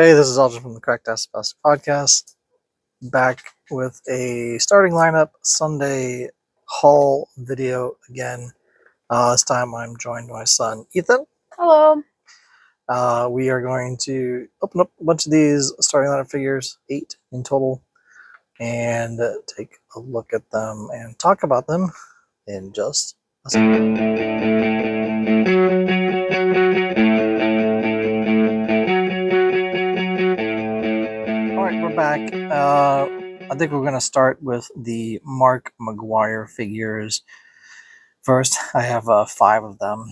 Hey, this is Alden from the Cracked Ass Best podcast, back with a starting lineup Sunday haul video again. This time I'm joined by my son, Ethan. Hello. We are going to open up a bunch of these starting lineup figures, 8 in total, and take a look at them and talk about them in just a second. Alright, we're back. I think we're going to start with the Mark McGwire figures. First, I have 5 of them.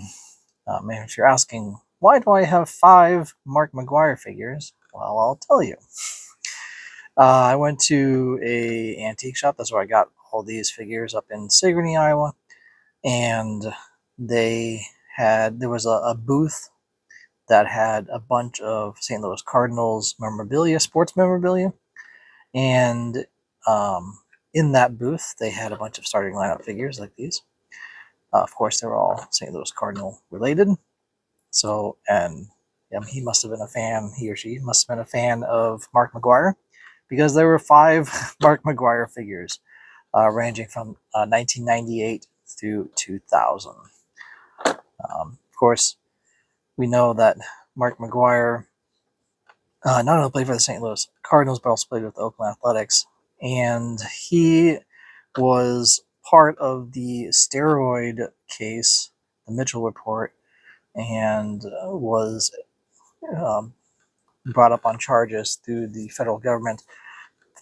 And if you're asking, why do I have 5 Mark McGwire figures? Well, I'll tell you. I went to a antique shop. That's where I got all these figures up in Sigourney, Iowa. And there was a booth that had a bunch of St. Louis Cardinals memorabilia, sports memorabilia. And in that booth, they had a bunch of starting lineup figures like these. Of course, they were all St. Louis Cardinal related. So, and he must have been a fan, he or she must have been a fan of Mark McGwire, because there were 5 Mark McGwire figures ranging from 1998 through 2000. Of course, we know that Mark McGwire not only played for the St. Louis Cardinals, but also played with the Oakland Athletics. And he was part of the steroid case, the Mitchell report, and was brought up on charges through the federal government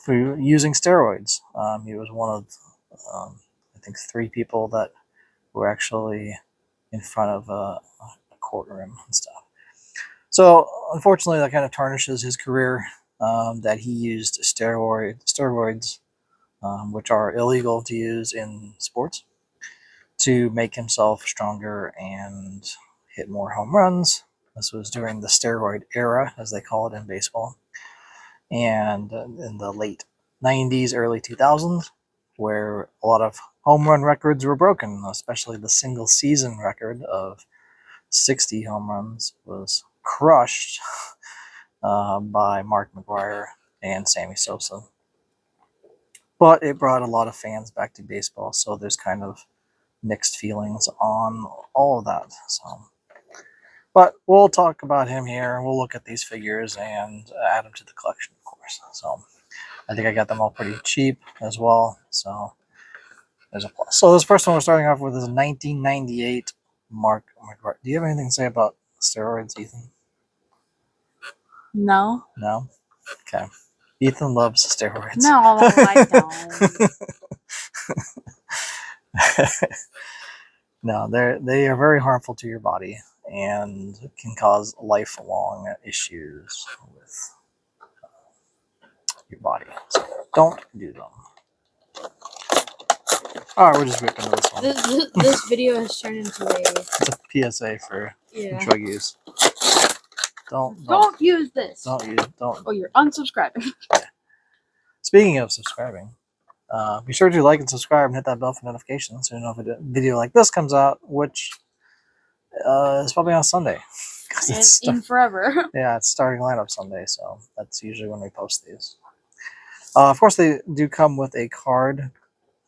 through using steroids. He was one of, I think, 3 people that were actually in front of a courtroom and stuff. So, unfortunately, that kind of tarnishes his career, that he used steroids, which are illegal to use in sports, to make himself stronger and hit more home runs. This was during the steroid era, as they call it in baseball, and in the late 90s, early 2000s, where a lot of home run records were broken, especially the single season record of 60 home runs was crushed by Mark McGwire and Sammy Sosa. But it brought a lot of fans back to baseball, so there's kind of mixed feelings on all of that. But we'll talk about him here. We'll look at these figures and add them to the collection, of course. So I think I got them all pretty cheap as well. So there's a plus. So this first one we're starting off with is a 1998 Mark McGwire. Do you have anything to say about steroids, Ethan? No. No? Okay. Ethan loves steroids. No, I don't. No, they are very harmful to your body and can cause lifelong issues with your body. So don't do them. All right, we're just ripping into this one. This video has turned into It's a PSA for drug use. Don't use this. Don't. Oh, you're unsubscribing. Yeah. Speaking of subscribing, be sure to like and subscribe and hit that bell for notifications so you know if a video like this comes out, which is probably on Sunday. It's in forever. Yeah, it's starting lineup Sunday, so that's usually when we post these. Of course, they do come with a card.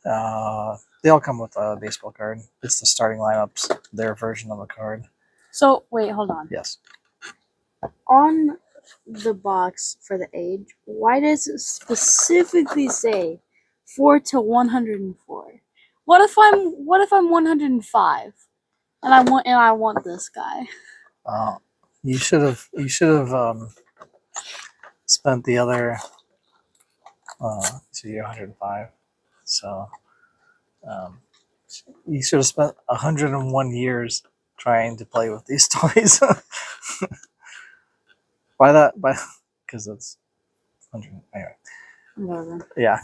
They all come with a baseball card. It's the starting lineups, their version of a card. So, wait, hold on. Yes. On the box for the age, why does it specifically say 4 to 104? What if I'm 105 and I want this guy? You should have spent the other. So you're 105. So you should have spent 101 years trying to play with these toys. Because it's 100 anyway. Whatever. Yeah.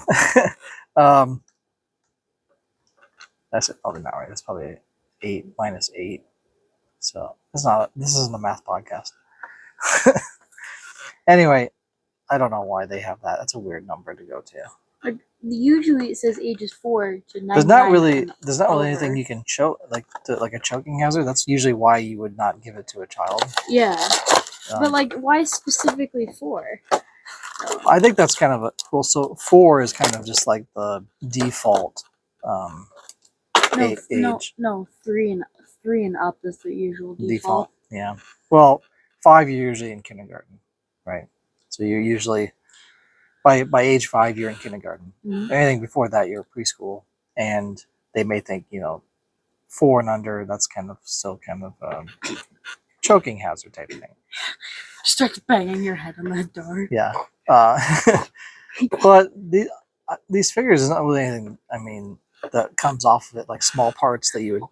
That's probably not right. That's probably 8 minus 8. So this isn't a math podcast. Anyway, I don't know why they have that. That's a weird number to go to. Like, usually it says ages 4 to 9. There's not really anything you can choke, like a choking hazard. That's usually why you would not give it to a child. Yeah. But like, why specifically 4? I think that's kind of a well. So 4 is kind of just like the default age. No, 3 and up is the usual default. Yeah. Well, 5 you're usually in kindergarten, right? So you're usually by age 5 you're in kindergarten. Mhm. Anything before that you're preschool, and they may think 4 and under that's kind of still kind of choking hazard type of thing. Start banging your head on that door. Yeah. But these figures is not really anything. I mean, that comes off of it, like small parts that you would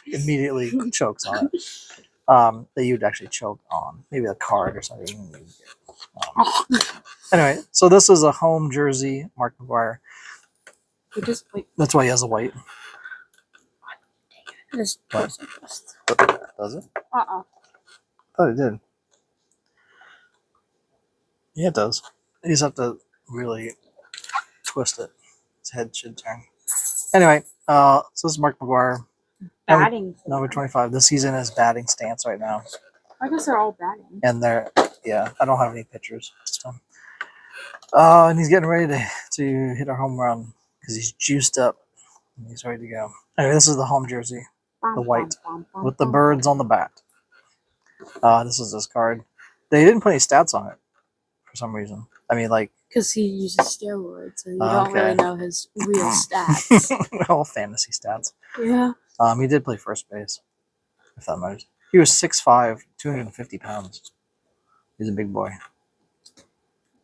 immediately chokes on it. That you'd actually choke on, maybe a card or something. Anyway, so this is a home jersey, Mark McGuire. That's why he has the white. Just Does it? Uh-uh. I thought it did. Yeah, it does. You just have to really twist it. His head should turn. Anyway, so this is Mark McGuire. Batting. Number 25. This season is batting stance right now. I guess they're all batting. And I don't have any pictures this time. And he's getting ready to hit a home run because he's juiced up. He's ready to go. Anyway, this is the home jersey, the white, with the birds on the bat. This is this card. They didn't put any stats on it for some reason. I mean, like... Because he uses steroids, so you don't really know his real stats. All fantasy stats. Yeah. He did play first base, if that matters. He was 6'5", 250 pounds. He's a big boy.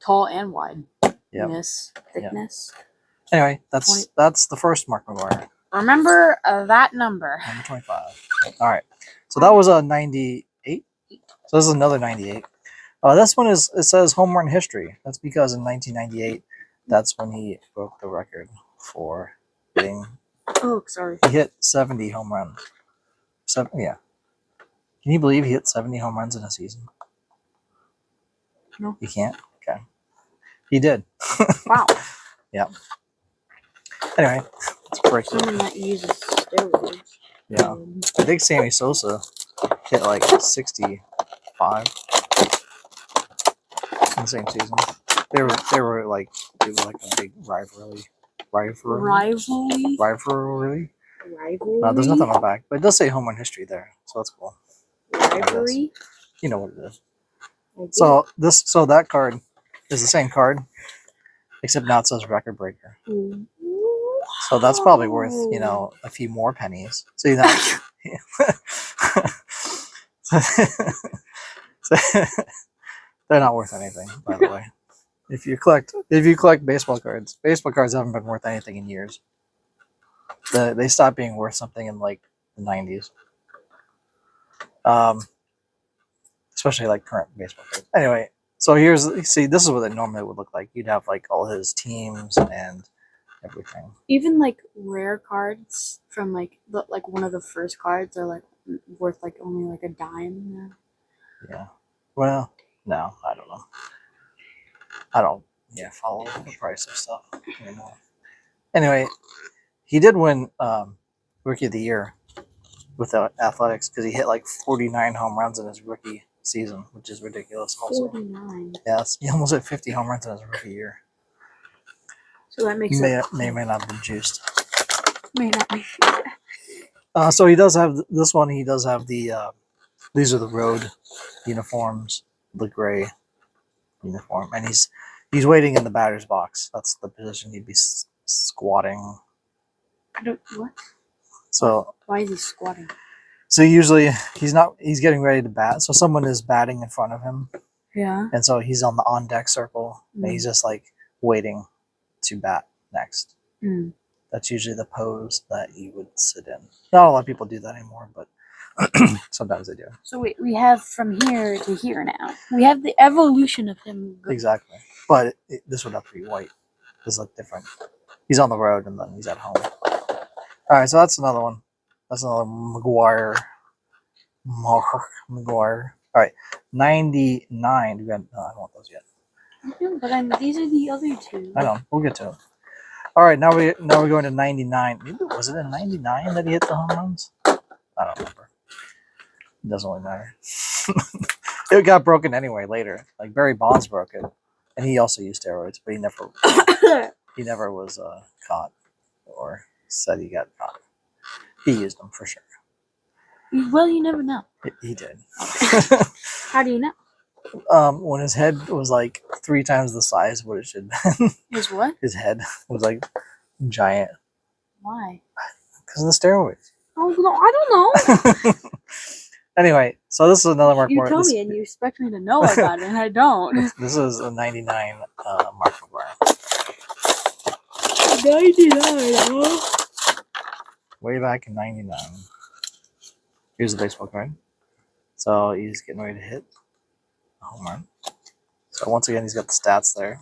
Tall and wide. Yeah. Thickness. Yep. Anyway, that's the first Mark McGuire. Remember that number. Number 25. All right. So that was a 98. So this is another 98. This one it says home run history. That's because in 1998, that's when he broke the record for hitting. Oh, sorry. He hit 70 home runs. Yeah. Can you believe he hit 70 home runs in a season? No. You can't? Okay. He did. Wow. Yeah. Anyway, let's break it. Someone that uses steroids. Yeah. I think Sammy Sosa hit like 65 in the same season. They were like a big rivalry. There's nothing on the back, but it does say home run history there, so that's cool. Rivalry? You know what it is. So that card is the same card, except now it says record breaker. Ooh. So that's probably worth a few more pennies. So you know. They're not worth anything, by the way. If you collect baseball cards haven't been worth anything in years. They stopped being worth something in like the 90s. Especially like current baseball cards. Anyway, so this is what it normally would look like. You'd have like all his teams and everything. Even like rare cards from like one of the first cards are like worth like only like a dime. Yeah. Well, no, I don't know. I don't follow the price of stuff anymore. Anyway, he did win Rookie of the Year with the Athletics because he hit like 49 home runs in his rookie season, which is ridiculous. Also, 49. Yes, he almost hit 50 home runs in his rookie year. So that makes may not have been juiced. May not be. So he does have this one. He does have the these are the road uniforms, the gray uniform, and he's waiting in the batter's box. That's the position he'd be squatting. What? So why is he squatting? So usually he's getting ready to bat. So someone is batting in front of him. Yeah. And so he's on the on deck circle and he's just like waiting to bat next. Mm. That's usually the pose that you would sit in. Not a lot of people do that anymore, but sometimes they do. So we have from here to here now. We have the evolution of him. Exactly. But this would have to be white. This looks different. He's on the road and then he's at home. All right, so that's another one. That's another McGuire. Mark McGuire. All right, 99. I don't want those yet. But these are the other two. I know. We'll get to it. All right, now we're going to 99. Maybe was it in 99 that he hit the home runs? I don't remember. It doesn't really matter. It got broken anyway later. Like Barry Bonds broke it, and he also used steroids, but he never was caught or said he got caught. He used them for sure. Well, you never know. He did. How do you know? When his head was like 3 times the size of what it should have been. His what? His head was like giant. Why? Because of the steroids. Oh no, I don't know. Anyway, so this is another Mark You McGuire. tell me, and you expect me to know about it, and I don't. This is a 99 Mark McGuire. 99, huh? Way back in 99. Here's a baseball card. So he's getting ready to hit a home run. So once again, he's got the stats there.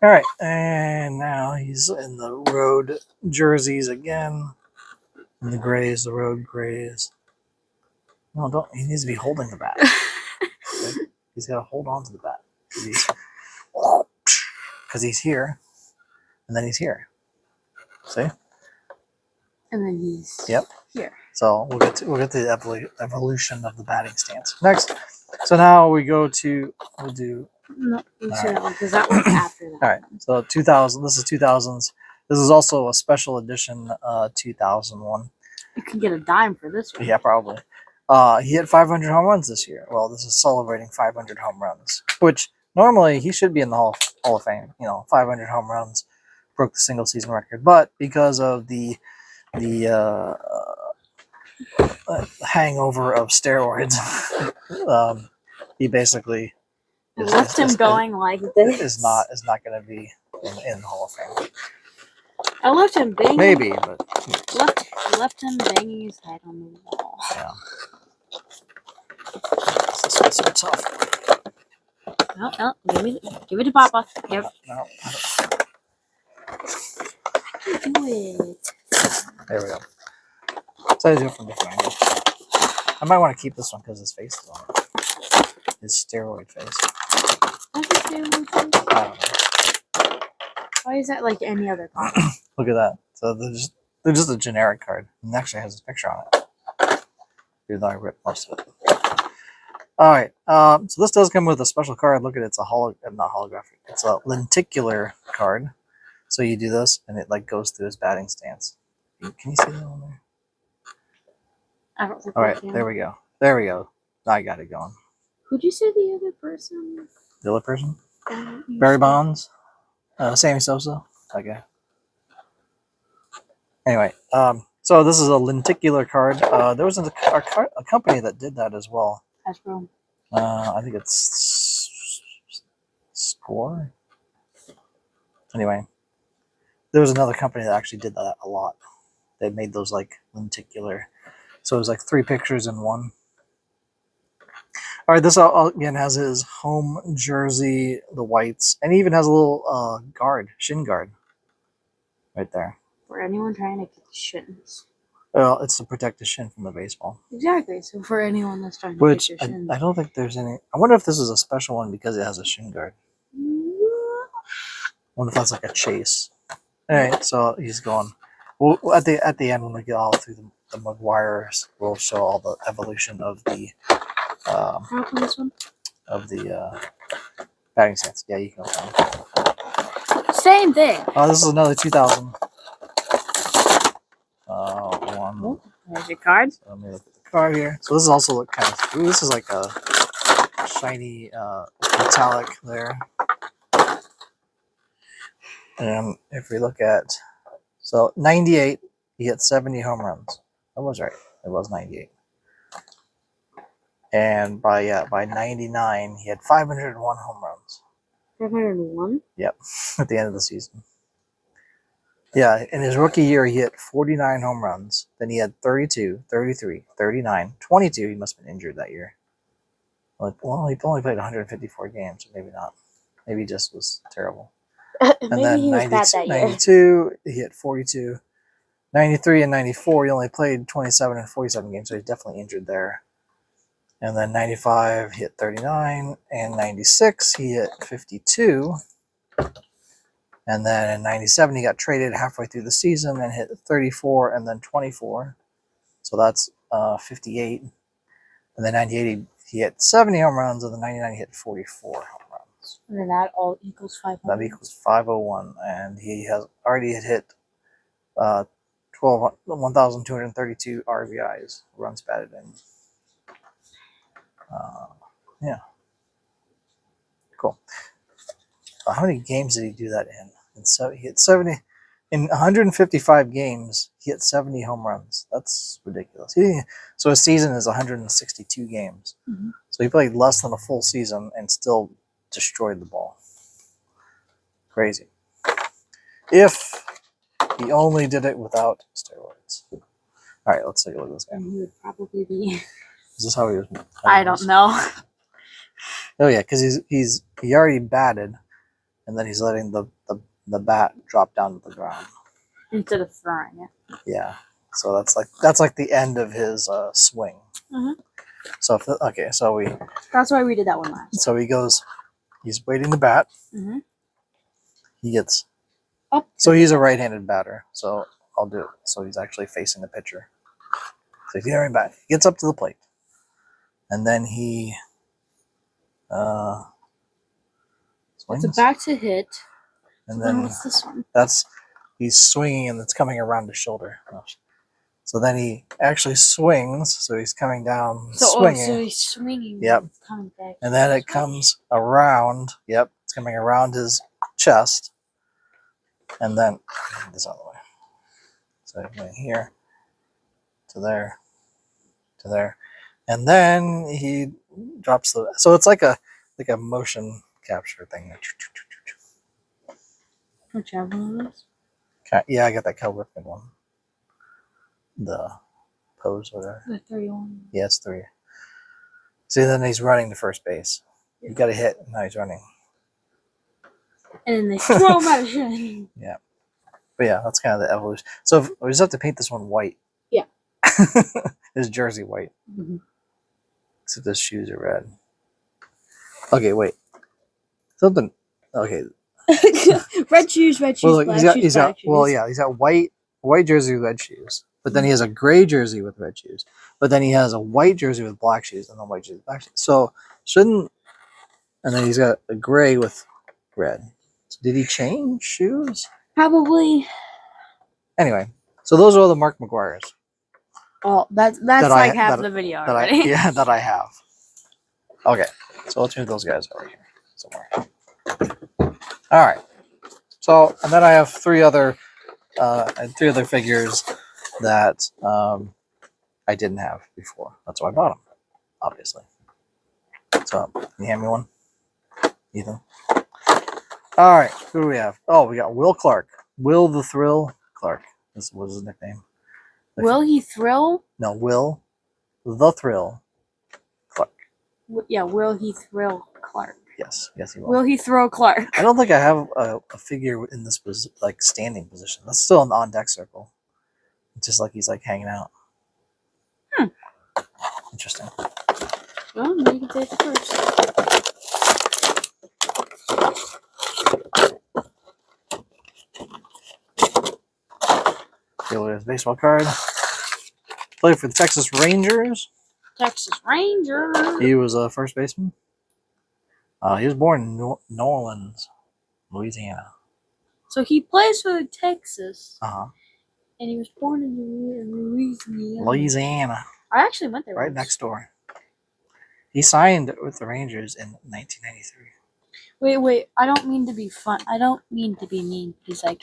All right, and now he's in the road jerseys again. And the grays, the road grays. No, don't. He needs to be holding the bat. Okay? He's got to hold on to the bat because he's here, and then he's here. See? And then he's Yep. here. So we'll get to the evolution of the batting stance next. So now we go to we'll do. No, you say that one because that one's after that. All right. So 2000. This is 2000s. This is also a special edition 2001. You can get a dime for this one. Yeah, probably. He hit 500 home runs this year. Well, this is celebrating 500 home runs, which normally he should be in the Hall of Fame. 500 home runs, broke the single season record, but because of the hangover of steroids, he basically left him going like this. Is not going to be in the Hall of Fame. I left him banging. Maybe, but left him banging his head on the wall. Yeah. This one's so tough. No, give it to Papa. Here. No. I can do it. There we go. So I do it from different angles. I might want to keep this one because his face is on it. His steroid face. What's a steroid face? I don't know. Why is that like any other card? Look at that. So they're just a generic card. And it actually has his picture on it. Even though I ripped most of it. All right. So this does come with a special card. Look at it. It's a not holographic. It's a lenticular card. So you do this, and it like goes through his batting stance. Can you see that on there? I don't think. All right. There we go. There we go. I got it going. Who'd you say the other person? The other person? Barry Bonds. Sammy Sosa. Okay. Anyway, so this is a lenticular card. There was a company that did that as well. Hasbro. I think it's Score. Anyway, there was another company that actually did that a lot. They made those like lenticular. So it was like 3 pictures in one. All right, this again has his home jersey, the whites, and he even has a little shin guard, right there. For anyone trying to get the shins. Well, it's to protect the shin from the baseball. Exactly. So for anyone that's trying to Which get your shins. I don't think there's any. I wonder if this is a special one because it has a shin guard. I wonder if that's like a chase. All right, so he's going. Well, at the end when we get all through the McGuires, we'll show all the evolution of the. This one? Of the batting stance. Yeah, you can open it. Same thing. This is another 2000. One. There's your card. So let me look at the card here. So this is also kind of. Ooh, this is like a shiny metallic there. And if we look at, so 98, he hit 70 home runs. I was right. It was 98. And by 99, he had 501 home runs. 501? Yep, at the end of the season. Yeah, in his rookie year, he hit 49 home runs. Then he had 32, 33, 39, 22. He must have been injured that year. Well, he only played 154 games, so maybe not. Maybe he just was terrible. And Maybe then he was bad that year. 92, he hit 42. 93 and 94, he only played 27 and 47 games, so he's definitely injured there. And then 95, he hit 39. And 96, he hit 52. And then in 97, he got traded halfway through the season and hit 34 and then 24. So that's 58. And then 98, he hit 70 home runs. And then 99, he hit 44 home runs. And then that all equals 500. That equals 501. And he has already hit 1,232 RBIs, runs batted in. Yeah. Cool. How many games did he do that in? So he hit 70 in 155 games. He hit 70 home runs. That's ridiculous. So his season is 162 games. Mm-hmm. So he played less than a full season and still destroyed the ball. Crazy. If he only did it without steroids. All right, let's take a look at this guy. And he would probably be. Is this how he was? I don't know. Oh yeah, because he already batted, and then he's letting the bat drop down to the ground Instead of throwing it. Yeah, so that's like the end of his swing. Mm-hmm. So so that's why we did that one last. So he goes, he's waiting to bat. Mm-hmm. He gets up. So he's a right-handed batter. So I'll do it. So he's actually facing the pitcher. So he's getting bat. He gets up to the plate, and then he swings. It's a back to hit. And then what's this one? He's swinging and it's coming around his shoulder. So then he actually swings. So he's coming down, swinging. So he's swinging. Yep. Coming back. And then it comes around. Yep. It's coming around his chest. And then this other way. So going here to there to there. And then he drops the. So it's like a motion capture thing. Don't you have one of those? Yeah, I got that Cal Ripken one. The pose, whatever. The 31. Yeah, it's 3. See, then he's running to first base. You got a hit, and now he's running. And then they throw him out of shit. Yeah. But yeah, that's kind of the evolution. So we just have to paint this one white. Yeah. His jersey white. Mm-hmm. Except his shoes are red. Okay, wait. Something. Okay. Red shoes, black shoes, he's got white jersey with red shoes. But then he has a gray jersey with red shoes. But then he has a white jersey with black shoes and then white jersey with black shoes. So and then he's got a gray with red. So did he change shoes? Probably. Anyway, so those are all the Mark McGuire's. Oh, that's like half the video already. That I have. Okay, so let's move those guys over here somewhere. All right. So, and then I have 3 other figures that I didn't have before. That's why I bought them, obviously. So, can you hand me one, Ethan? All right. Who do we have? Oh, we got Will Clark. Will the Thrill Clark. This was his nickname. Will he thrill? No, Will the Thrill Clark. Yeah, will he thrill Clark? Yes, he will. Will he throw Clark? I don't think I have a figure in this standing position. That's still an on deck circle. It's just like he's like hanging out. Interesting. Well, maybe you can take it first. Here we have his baseball card. Played for the Texas Rangers. Texas Rangers. He was a first baseman. He was born in New Orleans, Louisiana. So he plays for Texas. Uh-huh. And he was born in Louisiana. Louisiana. I actually went there Right once. next door. He signed with the Rangers in 1993. Wait. I don't mean to be fun. I don't mean to be mean. He's like...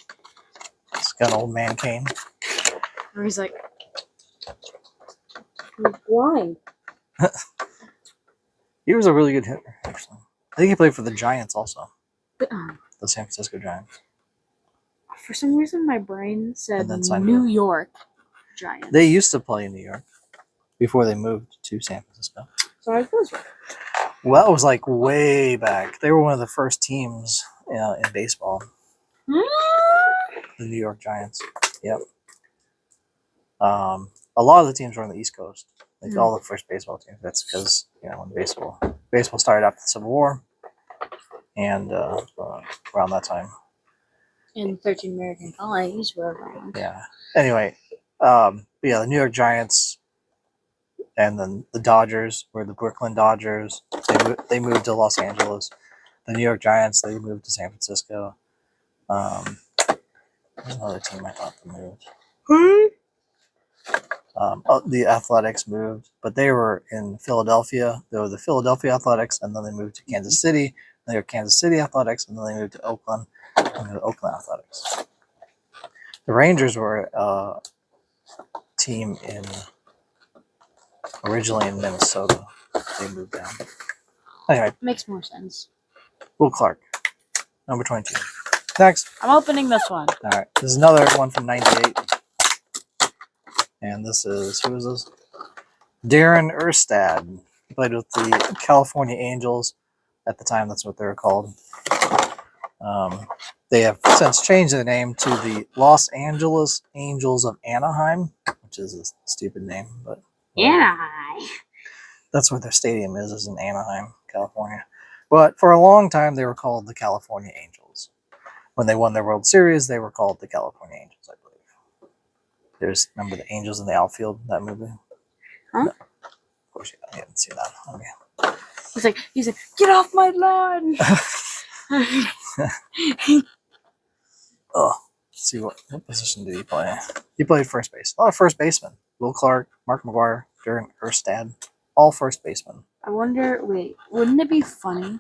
He's got an old man cane. Or he's like... He's blind. He was a really good hitter, actually. I think he played for the Giants also. The San Francisco Giants. For some reason, my brain said signed New York Giants. They used to play in New York before they moved to San Francisco. So I was right. Well, it was like way back. They were one of the first teams in baseball. The New York Giants. Yep. A lot of the teams were on the East Coast. like all the first baseball teams. That's because when baseball started after the Civil War, and around that time. And 13 American colonies were around. Yeah. Anyway, the New York Giants, and then the Dodgers were the Brooklyn Dodgers. They moved to Los Angeles. The New York Giants, they moved to San Francisco. There's another team I thought they moved. The Athletics moved, but they were in Philadelphia. They were the Philadelphia Athletics, and then they moved to Kansas City. They were Kansas City Athletics, and then they moved to Oakland, and the Oakland Athletics. The Rangers were a team originally in Minnesota. They moved down. Anyway, makes more sense. Will Clark, number 22. Next. I'm opening this one. All right. This is another one from '98. And this is, who is this? Darren Erstad. He played with the California Angels. At the time, that's what they were called. They have since changed their name to the Los Angeles Angels of Anaheim, which is a stupid name, but Anaheim. That's what their stadium is in Anaheim, California. But for a long time, they were called the California Angels. When they won their World Series, they were called the California Angels, I believe. Remember the Angels in the Outfield, that movie? Huh? No. Of course, you haven't seen that. Okay. He's like, get off my lawn! Oh, let's see what position did he play? He played first base. A lot of first basemen. Will Clark, Mark McGwire, Darren Erstad, all first basemen. I wonder, wouldn't it be funny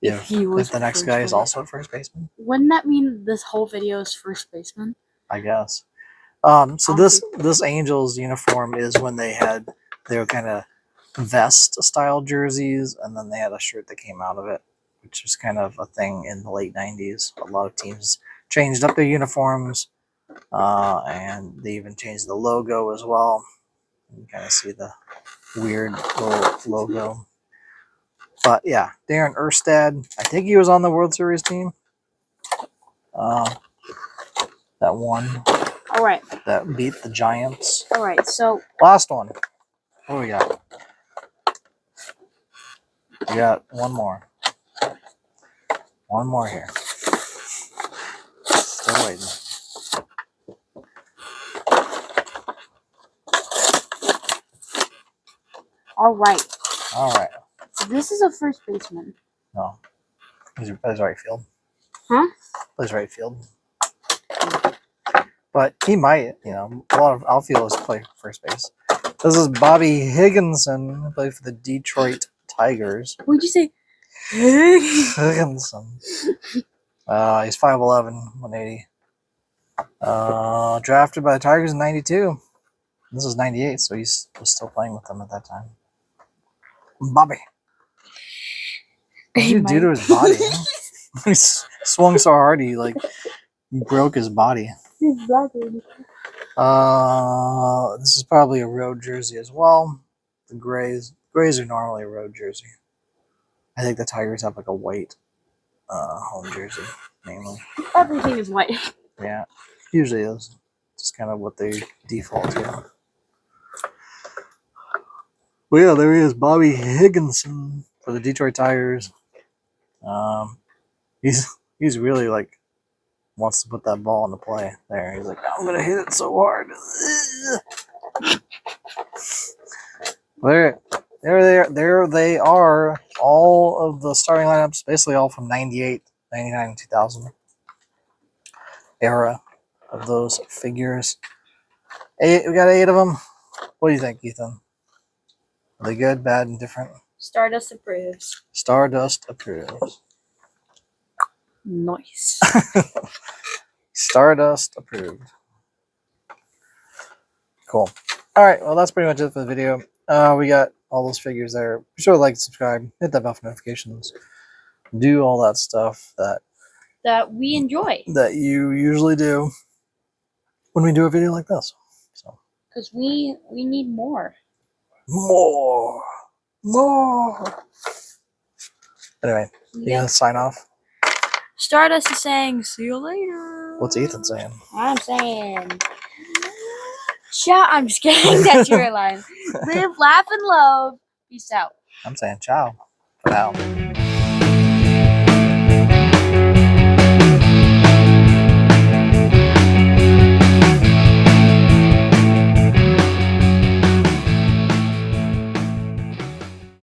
if he was if the next guy is also a first baseman? Wouldn't that mean this whole video is first baseman? I guess. So this Angels uniform is when they were kind of vest style jerseys, and then they had a shirt that came out of it, which was kind of a thing in the late 90s. A lot of teams changed up their uniforms, and they even changed the logo as well. You can kind of see the weird little logo. But yeah, Darren Erstad, I think he was on the World Series team. That won. All right. That beat the Giants. All right, so last one. What do we got? We got one more. One more here. Still waiting. all right. All right. This is a first baseman. No. He's right field. Huh? Plays right field. But he might, a lot of outfielders play first base. This is Bobby Higginson, who played for the Detroit Tigers. What'd you say? Higginson. He's 5'11", 180. Drafted by the Tigers in '92. This is '98, so he was still playing with them at that time. Bobby. What did you do to his body? He swung so hard he broke his body. Exactly. This is probably a road jersey as well. The Grays are normally a road jersey. I think the Tigers have a white home jersey, mainly. Everything is white. Yeah, usually is. Just kind of what they default to. Well, yeah, there he is, Bobby Higginson for the Detroit Tigers. He's really wants to put that ball into play there. He's like, I'm gonna hit it so hard. There they are. All of the starting lineups, basically all from '98, '99, 2000 era of those figures. We got 8 of them. What do you think, Ethan? Are they good, bad, and different? Stardust approves. Stardust approves. Nice. Stardust approved. Cool. All right. Well, that's pretty much it for the video. We got all those figures there. Be sure to like, subscribe, hit that bell for notifications, do all that stuff that we enjoy. That you usually do when we do a video like this. So. Because we need more. More. Anyway, you gonna sign off? Stardust is saying, see you later. What's Ethan saying? I'm saying... Ciao. I'm just kidding. That's your line. Live, laugh, and love. Peace out. I'm saying ciao for now.